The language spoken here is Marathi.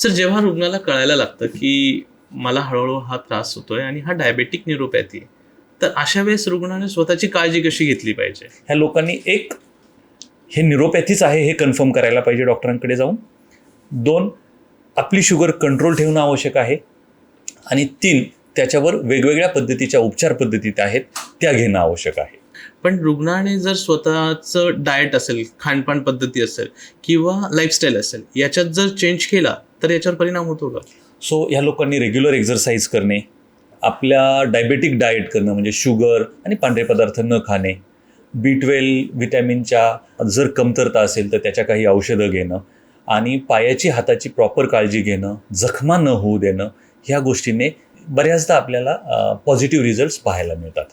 सर, जेव्हा रुग्णाला कळायला लागतं की मला हळूहळू हा त्रास होतोय आणि हा डायबेटिक न्यूरोपॅथी आहे, तर अशा वेळेस रुग्णाने स्वतःची काळजी कशी घेतली पाहिजे? ह्या लोकांनी एक, हे न्यूरोपॅथीच आहे हे कन्फर्म करायला पाहिजे डॉक्टरांकडे जाऊन. 2, आपली शुगर कंट्रोल ठेवणं आवश्यक आहे. आणि 3, त्याच्यावर वेगवेगळ्या पद्धतीच्या उपचार पद्धती आहेत त्या घेणं आवश्यक आहे. पण रुग्णाने जर स्वतःचं डाएट असेल, खानपान पद्धती असेल किंवा लाईफस्टाईल असेल, याच्यात जर चेंज केला तर याच्यावर परिणाम होतो का? सो ह्या लोकांनी रेग्युलर एक्झरसाईज करणे, आपल्या डायबेटिक डाएट करणं म्हणजे शुगर आणि पांढरे पदार्थ न खाणे, B12 व्हिटॅमिनच्या जर कमतरता असेल तर त्याच्या काही औषधं घेणं आणि पायाची हाताची प्रॉपर काळजी घेणं, जखमा न होऊ देणं, ह्या गोष्टींनी बऱ्याचदा आपल्याला पॉझिटिव्ह रिझल्ट्स पाहायला मिळतात.